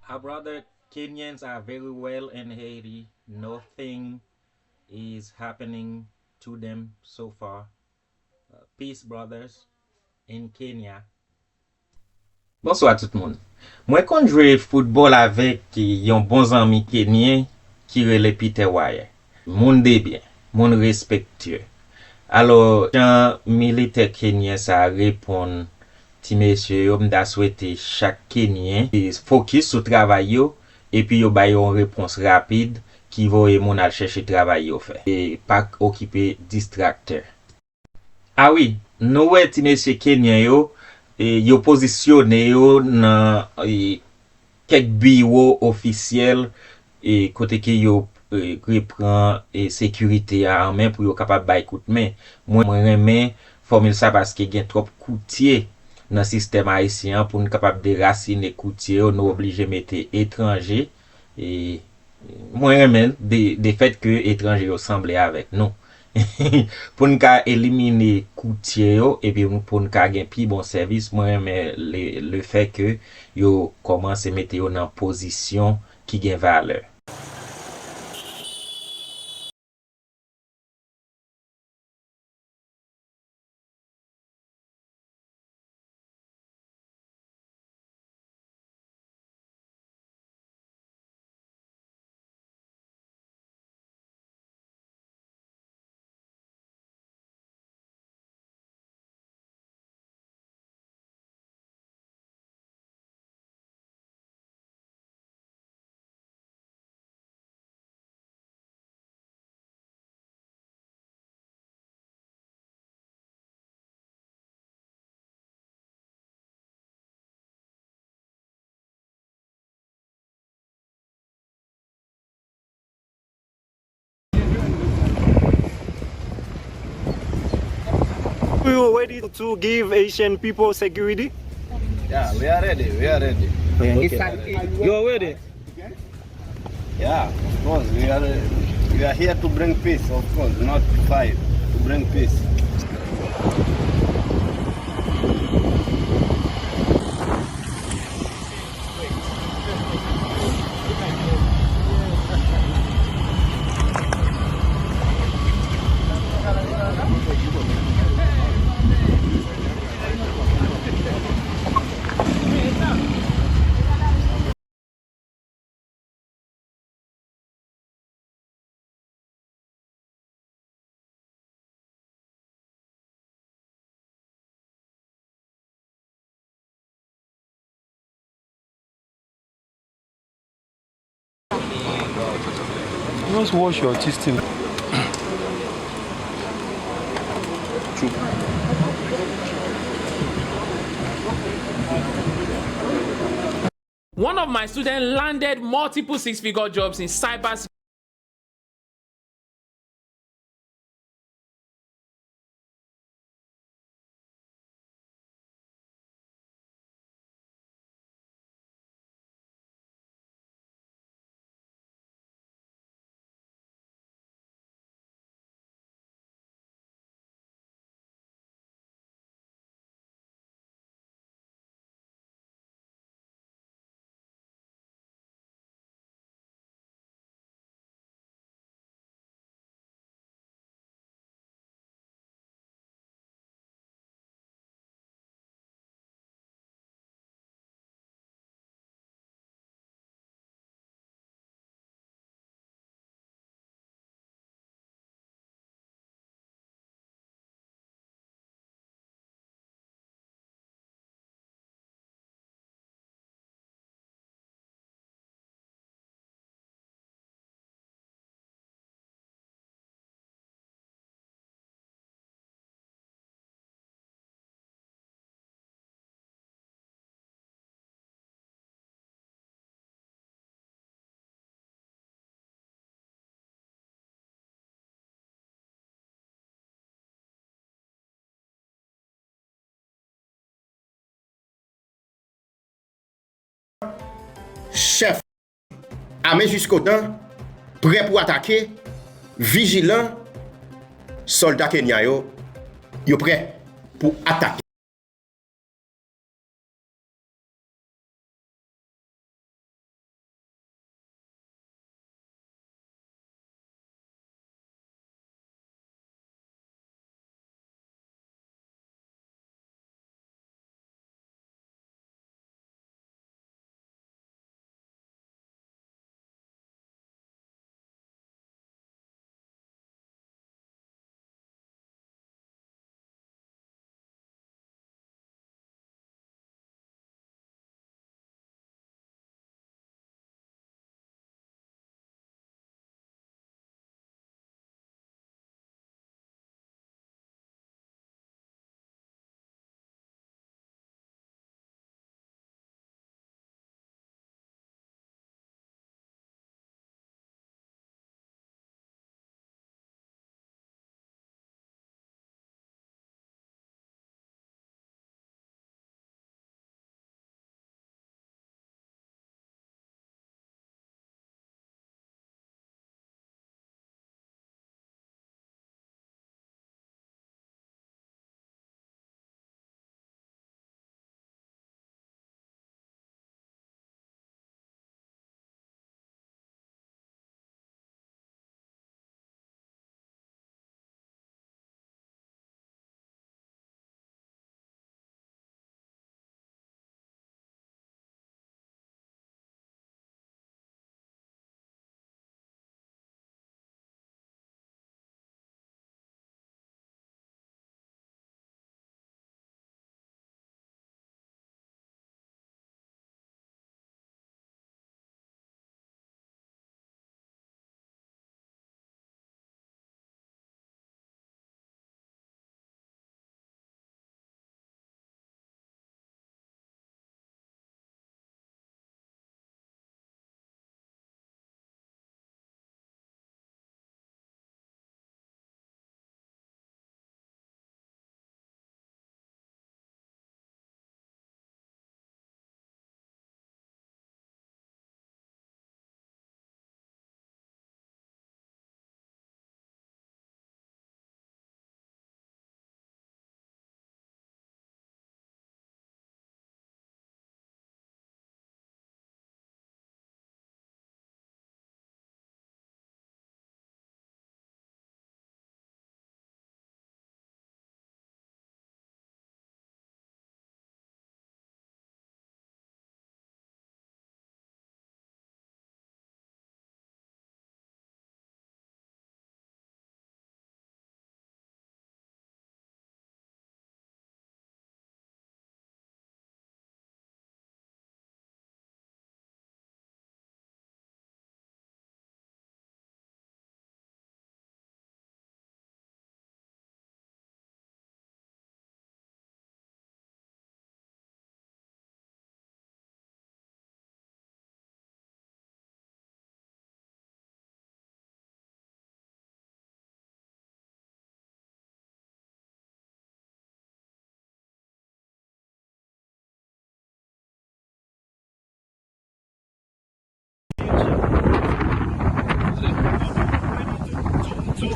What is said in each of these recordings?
Our brother Kenyans are very well in Haiti. Nothing is happening to them so far. Peace, brothers, in Kenya. Bonsoir tout le monde. Mwen kon jwe football avek yon bon zami kenyen ki rele Peter Wire. Moun debyen, moun respektye. Alors, jan milite kenyen sa repon ti mesye yo mda souwete chak kenyen fokus sou travay yo epi yo bay yon repons rapide ki voye moun al chèche travay yo fe. E pa okipe distrakter. Ah oui, nou wè ti mesye kenyen yo yo posisyone yo nan kek biro ofisyel kote ke yo repran sekurite a anmen pou yo kapab bay koutmen. Mwen remen formil sa paske gen trop koutye nan sistem haisyen pou nou kapab derasine koutye yo nou oblije mette etranje. Mwen remen de fet ke etranje yo semble avek nou. Pour nous éliminer coûtier et puis pour nous gen pi bon service moi mais le fait que yo commence mettre yo dans position qui gen valeur. We are ready to give Asian people security? Yeah, we are ready. We are ready. You are ready? Yeah, of course. We are here to bring peace, of course, not to fight. To bring peace. Just wash your teeth still. One of my students landed multiple six-figure jobs in cyber Chef armé jusqu'au dents, prêt pour attaquer, vigilant, soldat Kenya yo prêt pour attaquer.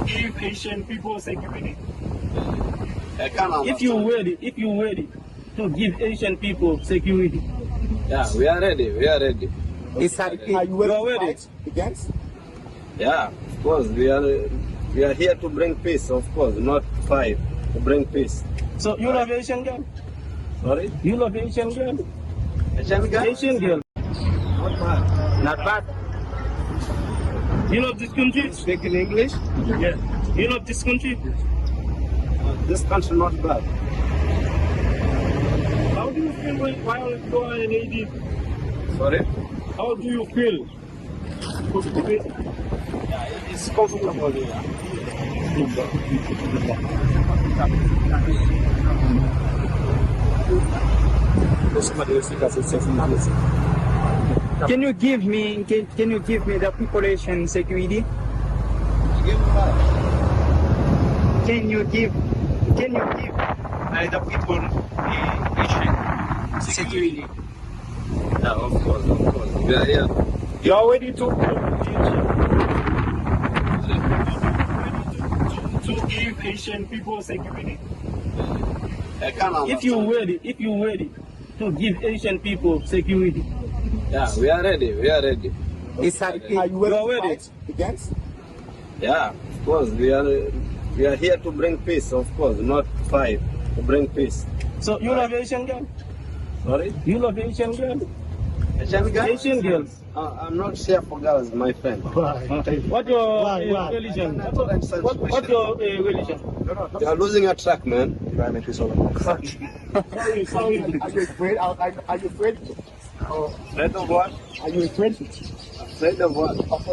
give Haitian people security. I can't understand. If you ready to give Haitian people security. Yeah, we are ready. We are ready. Are you ready to fight against? Yeah, of course. We are here to bring peace, of course, not fight. To bring peace. So you love Haitian girl? Sorry? You love Haitian girl? Asian guy? Haitian girl. Not bad. Not bad. You love this country? Speaking English? Yeah. You love this country? This country not bad. How do you feel while you are in Haiti? Sorry? How do you feel? Yeah, it's comfortable here. Can you give me the population security? Give me what? Can you give the people security? Yeah, of course, of course. We are here. You are ready to give Haitian people security. I can't understand. If you ready to give Haitian people security. Yeah, we are ready. We are ready. Are you ready to fight against? Yeah, of course. We are here to bring peace, of course, not fight. To bring peace. So you love Haitian girl? Sorry? You love Haitian girl? Asian guy? Haitian girls. I'm not here for girls, my friend. What your religion? What your religion? You are losing a track, man. Sorry. Are you afraid? Are you afraid? Afraid of what? Are you afraid? Afraid of what? Of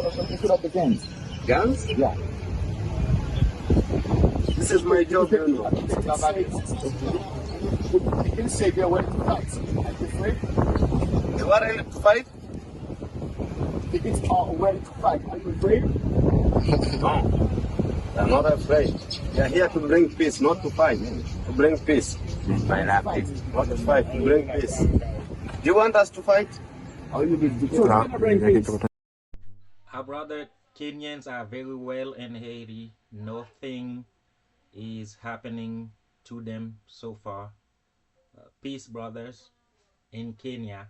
the guns? Guns? Yeah. This is my job, you know. You can say you're ready to fight. Are you afraid? You are ready to fight? It's all ready to fight. Are you afraid? No. I'm not afraid. We are here to bring peace, not to fight. To bring peace. Not to fight, to bring peace. Do you want us to fight? Are you ready to bring peace? Our brother Kenyans are very well in Haiti. Nothing is happening to them so far. Peace, brothers, in Kenya.